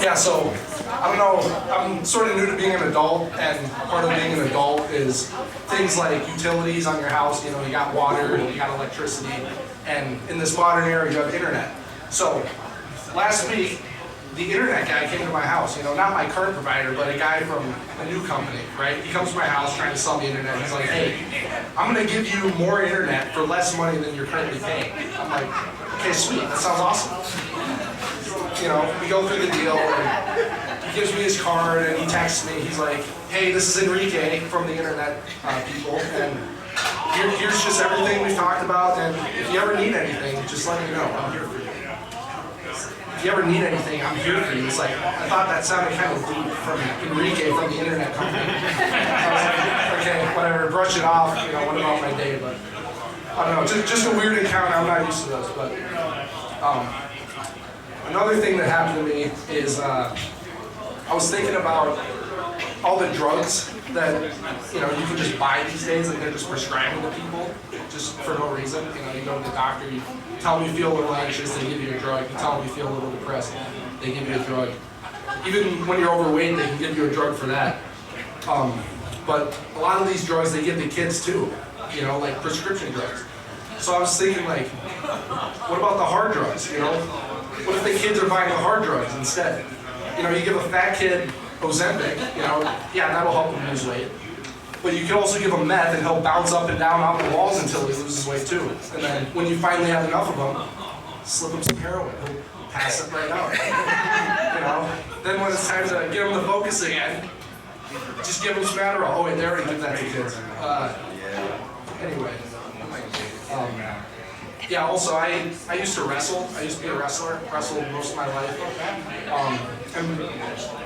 Yeah, so I don't know, I'm sort of new to being an adult, and part of being an adult is things like utilities on your house. You know, you got water, you got electricity, and in this modern era you have internet. So last week, the internet guy came to my house, you know, not my current provider, but a guy from a new company, right? He comes to my house trying to sell me internet. He's like, hey, I'm gonna give you more internet for less money than you're currently paying. I'm like, okay, sweet, that sounds awesome. You know, we go through the deal, and he gives me his card, and he texts me. He's like, hey, this is Enrique from the internet people, and here's just everything we've talked about, and if you ever need anything, just let me know. I'm here for you. If you ever need anything, I'm here for you. It's like, I thought that sounded kind of deep from Enrique from the internet company. I was like, okay, whatever, brush it off, you know, what about my day, but I don't know, just a weird encounter. I'm not used to those, but another thing that happened to me is I was thinking about all the drugs that, you know, you can just buy these days, and they're just prescribing to people just for no reason. You know, you go to the doctor, you tell them you feel a little anxious, they give you a drug. You tell them you feel a little depressed, they give you a drug. Even when you're overweight, they can give you a drug for that. But a lot of these drugs, they give the kids too, you know, like prescription drugs. So I was thinking, like, what about the hard drugs, you know? What if the kids are buying the hard drugs instead? You know, you give a fat kid Ozempic, you know, yeah, that'll help him lose weight. But you can also give him meth, and he'll bounce up and down off the walls until he loses weight too. And then when you finally have enough of them, slip him some heroin. He'll pass it right out. You know. Then when it's time to get him to focus again, just give him some Adderall. Oh wait, they already did that to kids. Anyway. Yeah, also I used to wrestle. I used to be a wrestler, wrestled most of my life. And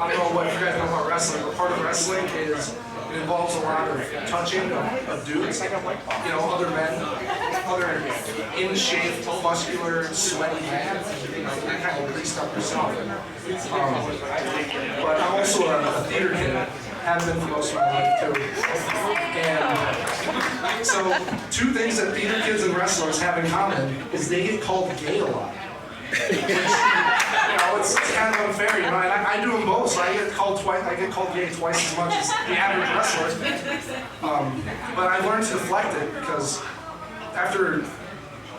I don't know what you guys know about wrestling, but part of wrestling is it involves a lot of touching of dudes, you know, other men, other in-shape, muscular, sweaty men. You know, you're kind of greased up yourself. But I'm also a theater kid. Have been for most of my life too. And so, two things that theater kids and wrestlers have in common is they get called gay a lot. Which, you know, it's kind of unfair, you know, and I do them both, so I get called gay twice as much as the average wrestler. But I learned to deflect it because after,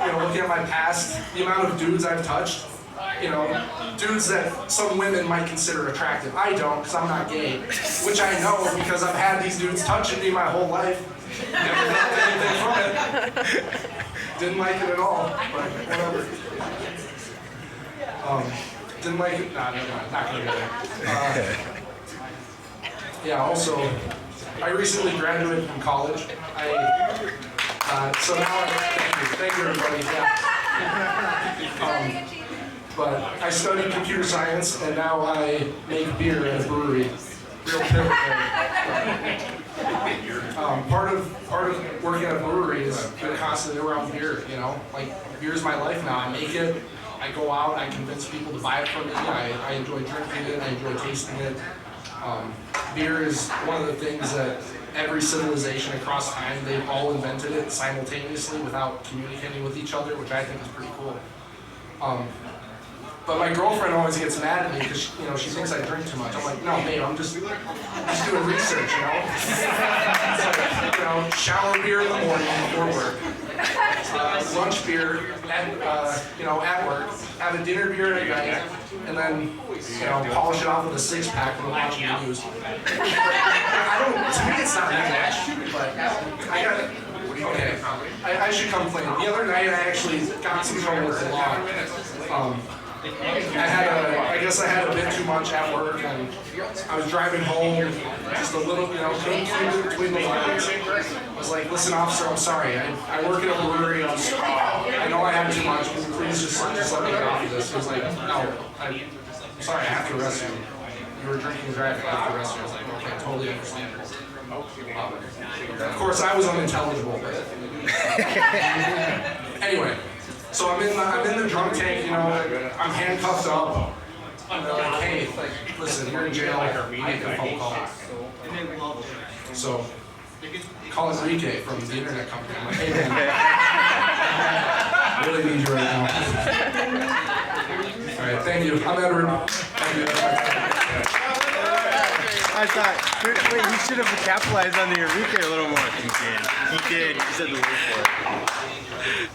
you know, looking at my past, the amount of dudes I've touched, you know, dudes that some women might consider attractive. I don't, because I'm not gay, which I know because I've had these dudes touching me my whole life. Never felt anything from it. Didn't like it at all, but whatever. Didn't like it. Nah, never mind. Not gonna go there. Yeah. Also, I recently graduated from college. So now thank you everybody. Yeah. But I studied computer science, and now I make beer at a brewery. Real pivot there. Part of working at a brewery is being constantly around beer. You know, like beer's my life now. I make it. I go out. I convince people to buy it from me. I enjoy drinking it. I enjoy tasting it. Beer is one of the things that every civilization across time, they've all invented it simultaneously without communicating with each other, which I think is pretty cool. But my girlfriend always gets mad at me because, you know, she thinks I drink too much. I'm like, no, babe, I'm just doing research, you know? It's like, you know, shower beer in the morning before work, lunch beer at work, have a dinner beer at night, and then, you know, polish it off with a six-pack when I'm watching the news. To me it's not that much, but I got it. Okay, I should come clean. The other night I actually got some trouble with the law. I guess I had a bit too much at work, and I was driving home just a little, you know, couldn't keep it between the lines. I was like, listen, officer, I'm sorry. I work at a brewery. I know I had too much. Please just let me get off of this. He was like, no, I'm sorry, I have to arrest you. You were drinking and driving. I have to arrest you. I was like, okay, totally understand. Of course, I was unintelligible, but anyway. So I'm in the drunk tank, you know, I'm handcuffed up. And they're like, hey, listen, you're in jail. I get a phone call. So call Enrique from the internet company. I'm like, hey man, I really need you right now. All right, thank you. I'm Edward. Thank you. I thought, wait, he should have capitalized on the Eureka a little more. He did. He said the word for it.